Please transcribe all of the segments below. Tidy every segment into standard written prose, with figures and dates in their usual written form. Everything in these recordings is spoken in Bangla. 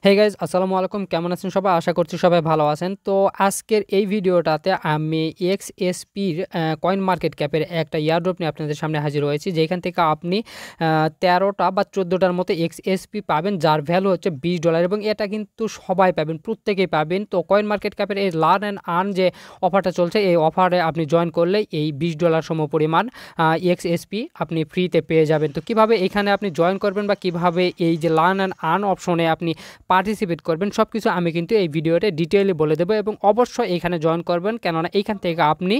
হে গাইজ আসসালামু আলাইকুম, কেমন আছেন সবাই? আশা করছি সবাই ভালো আছেন। তো আজকের এই ভিডিওটাতে আমি XSPর কয়েন মার্কেট ক্যাপের একটা ইয়ারড্রপ নিয়ে আপনাদের সামনে হাজির হয়েছি, যেখান থেকে আপনি 13টা বা 14টার মতো XSP পাবেন, যার ভ্যালু হচ্ছে $20 এবং এটা কিন্তু সবাই পাবেন, প্রত্যেকেই পাবেন। তো কয়েন মার্কেট ক্যাপের এই লার্ন অ্যান্ড আর্ন যে অফারটা চলছে, এই অফারে আপনি জয়েন করলে এই $20 সম পরিমাণ XSP আপনি ফ্রিতে পেয়ে যাবেন। তো কিভাবে এখানে আপনি জয়েন করবেন বা কিভাবে এই যে লার্ন অ্যান্ড আর্ন অপশনে আপনি পার্টিসিপেট করবেন, সব কিছু আমি কিন্তু এই ভিডিওতে ডিটেইলে বলে দেবো এবং অবশ্যই এখানে জয়েন করবেন, কেননা এইখান থেকে আপনি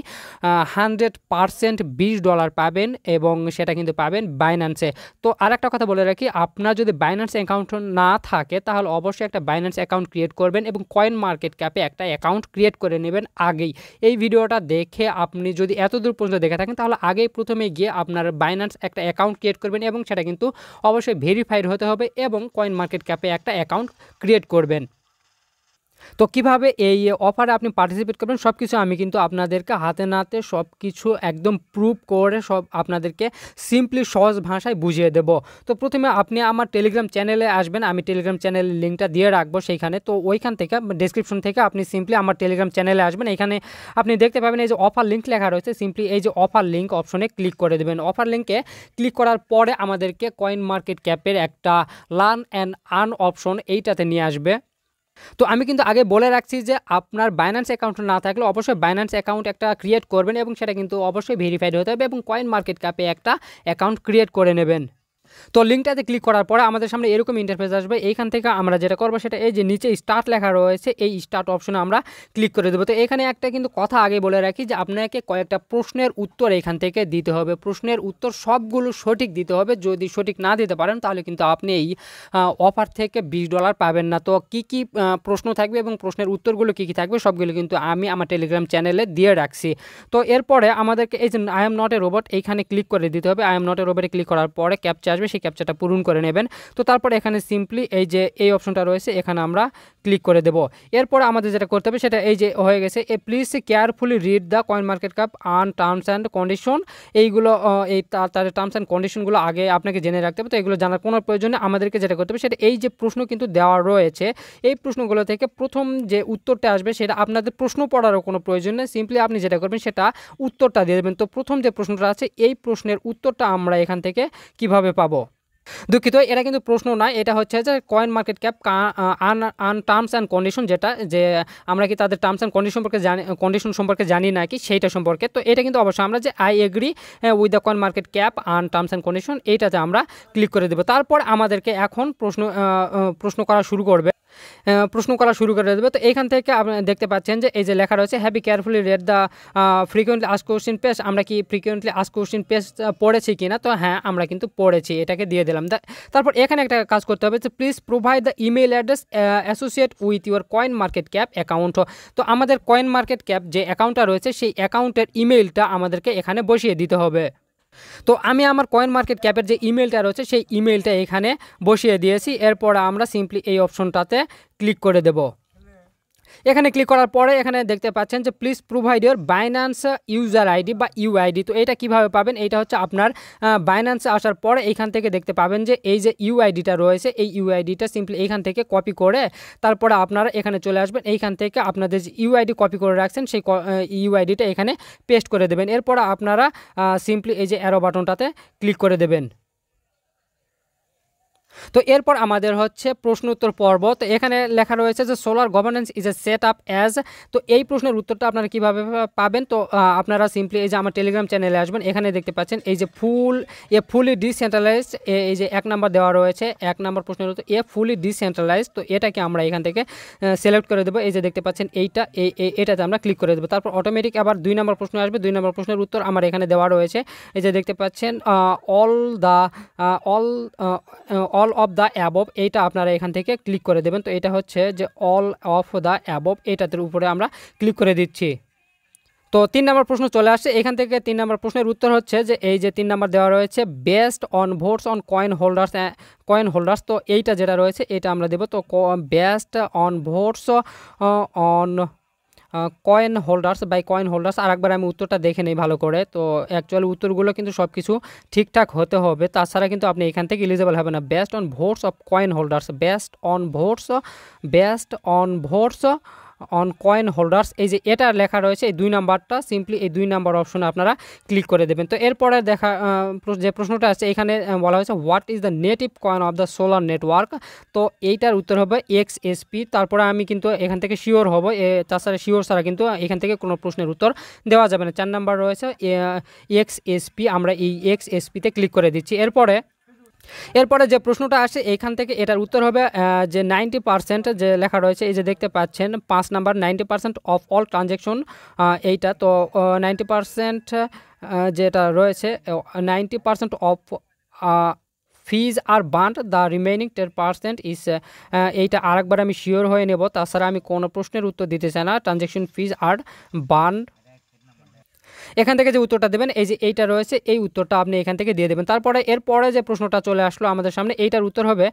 100% $20 পাবেন এবং সেটা কিন্তু পাবেন বাইন্যান্সে। তো আর একটা কথা বলে রাখি, আপনার যদি বাইন্যান্স অ্যাকাউন্ট না থাকে তাহলে অবশ্যই একটা বাইন্যান্স অ্যাকাউন্ট ক্রিয়েট করবেন এবং কয়েন মার্কেট ক্যাপে একটা অ্যাকাউন্ট ক্রিয়েট করে নেবেন আগেই। এই ভিডিওটা দেখে আপনি যদি এতদূর পর্যন্ত দেখে থাকেন তাহলে আগেই প্রথমে গিয়ে আপনার বাইন্যান্স একটা অ্যাকাউন্ট ক্রিয়েট করবেন এবং সেটা কিন্তু অবশ্যই ভেরিফাইড হতে হবে এবং কয়েন মার্কেট ক্যাপে একটা অ্যাকাউন্ট ক্রিয়েট করবেন। তো কিভাবে এই অফারে আপনি পার্টিসিপেট করবেন সব কিছু আমি কিন্তু আপনাদেরকে হাতে নাতে সব কিছু একদম প্রুভ করে সব আপনাদেরকে সিম্পলি সহজ ভাষায় বুঝিয়ে দেব। তো প্রথমে আপনি আমার টেলিগ্রাম চ্যানেলে আসবেন, আমি টেলিগ্রাম চ্যানেলের লিঙ্কটা দিয়ে রাখবো সেইখানে। তো ওইখান থেকে ডেসক্রিপশন থেকে আপনি সিম্পলি আমার টেলিগ্রাম চ্যানেলে আসবেন, এখানে আপনি দেখতে পাবেন এই যে অফার লিঙ্ক লেখা রয়েছে, সিম্পলি এই যে অফার লিঙ্ক অপশনে ক্লিক করে দেবেন। অফার লিঙ্কে ক্লিক করার পরে আমাদেরকে কয়েন মার্কেট ক্যাপের একটা লার্ন অ্যান্ড আর্ন অপশন এইটাতে নিয়ে আসবে। তো আমি কিন্তু আগে বলে রাখছি যে আপনার বাইন্যান্স অ্যাকাউন্ট না থাকলে অবশ্যই বাইন্যান্স অ্যাকাউন্ট একটা ক্রিয়েট করবেন এবং সেটা কিন্তু অবশ্যই ভেরিফাইড হতে হবে এবং কয়েন মার্কেট ক্যাপে একটা অ্যাকাউন্ট ক্রিয়েট করে নেবেন। তো লিঙ্কটাতে ক্লিক করার পরে আমাদের সামনে এরকম ইন্টারফেস আসবে। এইখান থেকে আমরা যেটা করবো সেটা এই যে নিচে স্টার্ট লেখা রয়েছে, এই স্টার্ট অপশনে আমরা ক্লিক করে দেবো। তো এখানে একটা কিন্তু কথা আগে বলে রাখি যে আপনাকে কয়েকটা প্রশ্নের উত্তর এখান থেকে দিতে হবে। প্রশ্নের উত্তর সবগুলো সঠিক দিতে হবে, যদি সঠিক না দিতে পারেন তাহলে কিন্তু আপনি এই অফার থেকে $20 পাবেন না। তো কি কি প্রশ্ন থাকবে এবং প্রশ্নের উত্তরগুলো কি কি থাকবে সবগুলো কিন্তু আমি আমার টেলিগ্রাম চ্যানেলে দিয়ে রাখছি। তো এরপরে আমাদেরকে এই যে I am not a robot এইখানে ক্লিক করে দিতে হবে। আই এম নট এ রোবটে ক্লিক করার পরে ক্যাপচা আসবে, সেই ক্যাপচাটা পূরণ করে নেবেন। তো তারপরে এখানে সিম্পলি এই যে এই অপশনটা রয়েছে এখানে আমরা ক্লিক করে দেব। এরপরে আমাদের যেটা করতে হবে সেটা এই যে হয়ে গেছে, please carefully read the coin market cap earn terms and condition. এইগুলো এই তার টার্মস অ্যান্ড কন্ডিশনগুলো আগে আপনাকে জেনে রাখতে হবে। তো এগুলো জানার কোনো প্রয়োজনে আমাদেরকে যেটা করতে হবে সেটা এই যে প্রশ্ন কিন্তু দেওয়া রয়েছে, এই প্রশ্নগুলো থেকে প্রথম যে উত্তরটা আসবে সেটা আপনাদের প্রশ্ন পড়ারও কোনো প্রয়োজন নেই, সিম্পলি আপনি যেটা করবেন সেটা উত্তরটা দিয়ে দেবেন। তো প্রথম যে প্রশ্নটা আছে এই প্রশ্নের উত্তরটা আমরা এখান থেকে কিভাবে পাবো? দুঃখিত, এটা কিন্তু প্রশ্ন নয়, এটা হচ্ছে যে coin market cap and terms and condition, যেটা যে আমরা কি তাদের টার্মস অ্যান্ড কন্ডিশন সম্পর্কে জানি নাকি সেইটা সম্পর্কে। তো এটা কিন্তু অবশ্যই আমরা যে I agree with the coin market cap and terms and condition এইটাতে আমরা ক্লিক করে দেবো। তারপর আমাদেরকে এখন প্রশ্ন করা শুরু করে দেবে। তো এইখান থেকে আপনি দেখতে পাচ্ছেন যে এই যে লেখা রয়েছে heavy carefully red the frequently ask question page. আমরা কি ফ্রিকোয়েন্টলি আস্ক কোশ্চেন পেজ পড়েছি কিনা? তো হ্যাঁ, আমরা কিন্তু পড়েছি, এটাকে দিয়ে দিলাম। তারপর এখানে একটা কাজ করতে হবে যে please provide the email address associate with your coin market cap account. তো আমাদের কয়েন মার্কেট ক্যাপ যে অ্যাকাউন্টটা রয়েছে সেই অ্যাকাউন্টের ইমেলটা আমাদেরকে এখানে বসিয়ে দিতে হবে। তো আমি আমার কয়েন মার্কেট ক্যাপের যে ইমেলটা রয়েছে সেই ইমেলটা এখানে বসিয়ে দিয়েছি। এরপর আমরা সিম্পলি এই অপশনটাতে ক্লিক করে দেব। এখানে ক্লিক করার পরে এখানে দেখতে পাচ্ছেন যে please provide your Binance user ID বা ইউআইডি। তো এটা কিভাবে পাবেন? এটা হচ্ছে আপনার বাইন্যান্সে আসার পরে এইখান থেকে দেখতে পাবেন যে এই যে ইউআইডিটা রয়েছে, এই ইউআইডিটা সিম্পলি এইখান থেকে কপি করে তারপরে আপনারা এখানে চলে আসবেন। এইখান থেকে আপনাদের যে ইউআইডি কপি করে রাখছেন সেই ইউআইডিটা এখানে পেস্ট করে দেবেন। এরপর আপনারা সিম্পলি এই যে অ্যারো বাটনটাতে ক্লিক করে দেবেন। তো এরপর আমাদের হচ্ছে প্রশ্ন উত্তর পর্ব। তো এখানে লেখা রয়েছে যে solar governance is a set up as. তো এই প্রশ্নের উত্তরটা আপনারা কীভাবে পাবেন? তো আপনারা সিম্পলি এই যে আমার টেলিগ্রাম চ্যানেলে আসবেন, এখানে দেখতে পাচ্ছেন এই যে ফুলি ডিসেন্ট্রালাইজড, এই যে 1 নাম্বার দেওয়া রয়েছে, 1 নাম্বার প্রশ্নের উত্তর ফুলি ডিসেন্ট্রালাইজড। তো এটাকে আমরা এখান থেকে সিলেক্ট করে দেবো। এই যে দেখতে পাচ্ছেন এটাতে আমরা ক্লিক করে দেবো। তারপর অটোমেটিক আবার 2 নাম্বার প্রশ্ন আসবে। 2 নাম্বার প্রশ্নের উত্তর আমার এখানে দেওয়া রয়েছে, এই যে দেখতে পাচ্ছেন অল অফ দ্য অ্যাবভ। এইটা আপনারা এখান থেকে ক্লিক করে দেবেন। তো এটা হচ্ছে যে অল অফ দ্য অ্যাবভ, এইটাতে উপরে আমরা ক্লিক করে দিচ্ছি। তো 3 নম্বর প্রশ্ন চলে আসছে। এখান থেকে 3 নম্বর প্রশ্নের উত্তর হচ্ছে যে এই যে 3 নম্বর দেওয়া রয়েছে based on votes on coin holders. তো এইটা যেটা রয়েছে এটা আমরা দেবো। তো based on votes on coin holders by coin holders. আরেকবার আমি উত্তরটা দেখে নেই ভালো করে। তো অ্যাকচুয়ালি উত্তরগুলো কিন্তু সব কিছু ঠিকঠাক হতে হবে, তাছাড়া কিন্তু আপনি এখান থেকে এলিজিবল হবে না। Best on votes of coin holders, best on votes on coin holders, এই যে এটা লেখা রয়েছে এই 2 নাম্বারটা, সিম্পলি এই 2 নাম্বার অপশনে আপনারা ক্লিক করে দেবেন। তো এরপরে দেখা যে প্রশ্নটা আছে এখানে বলা হয়েছে what is the native coin of the solar network. তো এইটার উত্তর হবে XSP। তারপরে আমি কিন্তু এখান থেকে শিওর হব, তাছাড়া শিওর ছাড়া কিন্তু এখান থেকে কোনো প্রশ্নের উত্তর দেওয়া যাবে না। 4 নাম্বার রয়েছে XSP, আমরা এই XSPতে ক্লিক করে দিচ্ছি। এরপরে যে প্রশ্নটা আসে এখান থেকে এটার উত্তর হবে যে 90% যে লেখা রয়েছে, এই যে দেখতে পাচ্ছেন 5 নাম্বার 90% অফ অল ট্রানজ্যাকশন, এইটা তো 90% যেটা রয়েছে 90% of fees are burned, the remaining 10% is, এইটা আরেকবার আমি শিওর হয়ে নেব, তাছাড়া আমি কোনো প্রশ্নের উত্তর দিতে চাই না। ট্রানজ্যাকশন ফিজ আর বান্ড, এখান থেকে যে উত্তরটা দেবেন এই যে এইটা রয়েছে, এই উত্তরটা আপনি এখান থেকে দিয়ে দেবেন। তারপরে এরপরে যে প্রশ্নটা চলে আসলো আমাদের সামনে, এইটার উত্তর হবে,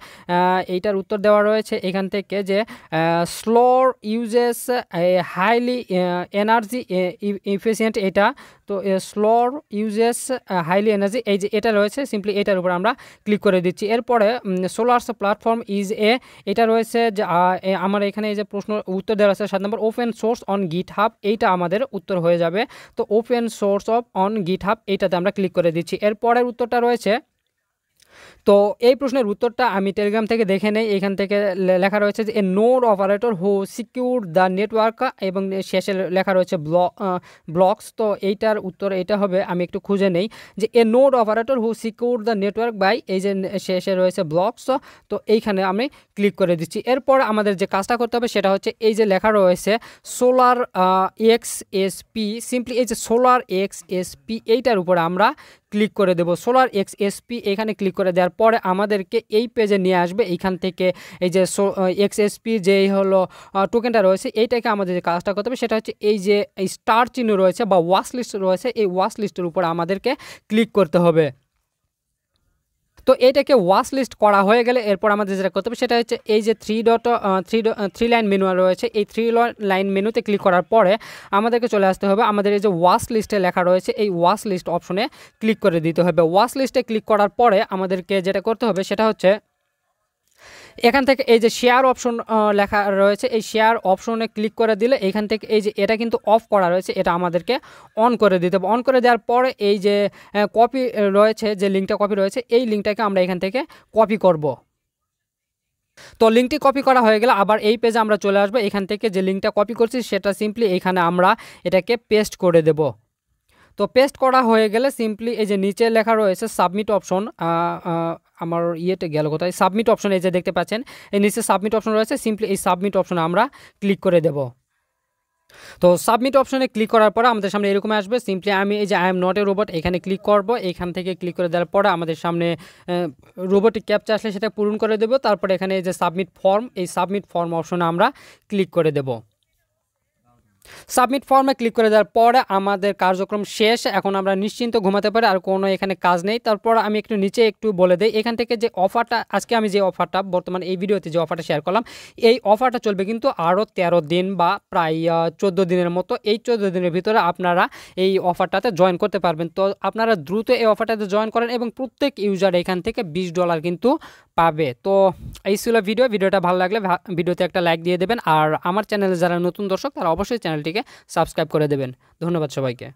এইটার উত্তর দেওয়া রয়েছে এখান থেকে যে স্লোর ইউজেস হাইলি এনার্জি ইফিসিয়েন্ট, এটা তো স্লোর ইউজেস হাইলি এনার্জি, এই যে এটা রয়েছে, সিম্পলি এটার উপর আমরা ক্লিক করে দিচ্ছি। এরপরে সোলার্স প্ল্যাটফর্ম ইজ এটা রয়েছে যে আমার এখানে এই যে প্রশ্ন উত্তর দেওয়া আছে 7 নম্বর ওপেন সোর্স অন গিটহাব, এইটা আমাদের উত্তর হয়ে যাবে। তো open source of on GitHub এইটাতে আমরা ক্লিক করে দিচ্ছি। এরপরের উত্তরটা রয়েছে, তো এই প্রশ্নের উত্তরটা আমি টেলিগ্রাম থেকে দেখে নেই। এখান থেকে লেখা রয়েছে যে a node operator who secure the network, এবং শেষে লেখা রয়েছে ব্লকস। তো এইটার উত্তর এটা হবে, আমি একটু খুঁজে নেই, যে a node operator who secure the network by, এই যে শেষে রয়েছে ব্লকস। তো এইখানে আমি ক্লিক করে দিচ্ছি। এরপর আমাদের যে কাজটা করতে হবে সেটা হচ্ছে এই যে লেখা রয়েছে সোলার XSP, সিম্পলি এই যে সোলার XSP এইটার উপর আমরা ক্লিক করে দেব। সোলার XSP এখানে ক্লিক করে দেওয়ার পরে আমাদেরকে এই পেজে নিয়ে আসবে। এইখান থেকে এই যে XSP যেই হলো টোকেনটা রয়েছে, এইটাকে আমাদের যে কাজটা করতে হবে সেটা হচ্ছে এই যে স্টার চিহ্ন রয়েছে বা ওয়াচ লিস্ট রয়েছে, এই ওয়াচ লিস্টের উপর আমাদেরকে ক্লিক করতে হবে। তো এইটাকে ওয়াচ লিস্ট করা হয়ে গেলে এরপর আমাদের যেটা করতে হবে সেটা হচ্ছে এই যে থ্রি লাইন মেনু রয়েছে, এই 3 লাইন মেনুতে ক্লিক করার পরে আমাদেরকে চলে আসতে হবে আমাদের এই যে ওয়াচ লিস্টে লেখা রয়েছে, এই ওয়াচ লিস্ট অপশনে ক্লিক করে দিতে হবে। ওয়াচ লিস্টে ক্লিক করার পরে আমাদেরকে যেটা করতে হবে সেটা হচ্ছে এখান থেকে এই যে শেয়ার অপশন লেখা রয়েছে, এই শেয়ার অপশনে ক্লিক করে দিলে এখান থেকে এই যে এটা কিন্তু অফ করা রয়েছে, এটা আমাদেরকে অন করে দিতে হবে। অন করে দেওয়ার পরে এই যে কপি রয়েছে, যে লিঙ্কটা কপি রয়েছে, এই লিঙ্কটাকে আমরা এখান থেকে কপি করব। তো লিঙ্কটি কপি করা হয়ে গেলে আবার এই পেজে আমরা চলে আসবো। এখান থেকে যে লিঙ্কটা কপি করছি সেটা সিম্পলি এখানে আমরা এটাকে পেস্ট করে দেব। তো পেস্ট করা হয়ে গেলে সিম্পলি এই যে নিচে লেখা রয়েছে সাবমিট অপশন, আমার ইয়েতে গেল কোথায়, সাবমিট অপশন এই যে দেখতে পাচ্ছেন এই নিচে সাবমিট অপশন রয়েছে, সিম্পলি এই সাবমিট অপশনে আমরা ক্লিক করে দেব। তো সাবমিট অপশনে ক্লিক করার পরে আমাদের সামনে এরকম আসবে, সিম্পলি আমি এই যে I am not a robot এখানে ক্লিক করব। এখান থেকে ক্লিক করে দেওয়ার পরে আমাদের সামনে রোবটিক ক্যাপচা আসলে সেটা পূরণ করে দেব। তারপরে এখানে এই যে সাবমিট ফর্ম, এই সাবমিট ফর্ম অপশনে আমরা ক্লিক করে দেব। সাবমিট ফর্মে ক্লিক করে দেওয়ার পরে আমাদের কার্যক্রম শেষ, এখন আমরা নিশ্চিন্ত ঘুমাতে পারি, আর কোনো এখানে কাজ নেই। তারপর আমি একটু নিচে একটু বলে দিই, এখান থেকে যে অফারটা আজকে আমি যে অফারটা বর্তমানে এই ভিডিওতে যে অফারটা শেয়ার করলাম, এই অফারটা চলবে কিন্তু আরও 13 দিন বা প্রায় 14 দিনের মতো। এই 14 দিনের ভিতরে আপনারা এই অফারটাতে জয়েন করতে পারবেন। তো আপনারা দ্রুত এই অফারটাতে জয়েন করেন এবং প্রত্যেক ইউজার এখান থেকে $20 কিন্তু পাবে। তো এই ছিল ভিডিওটা ভালো লাগলে ভিডিওতে একটা লাইক দিয়ে দেবেন, আর আমার চ্যানেলে যারা নতুন দর্শক তারা অবশ্যই চ্যানেলটিকে সাবস্ক্রাইব করে দেবেন। ধন্যবাদ সবাইকে।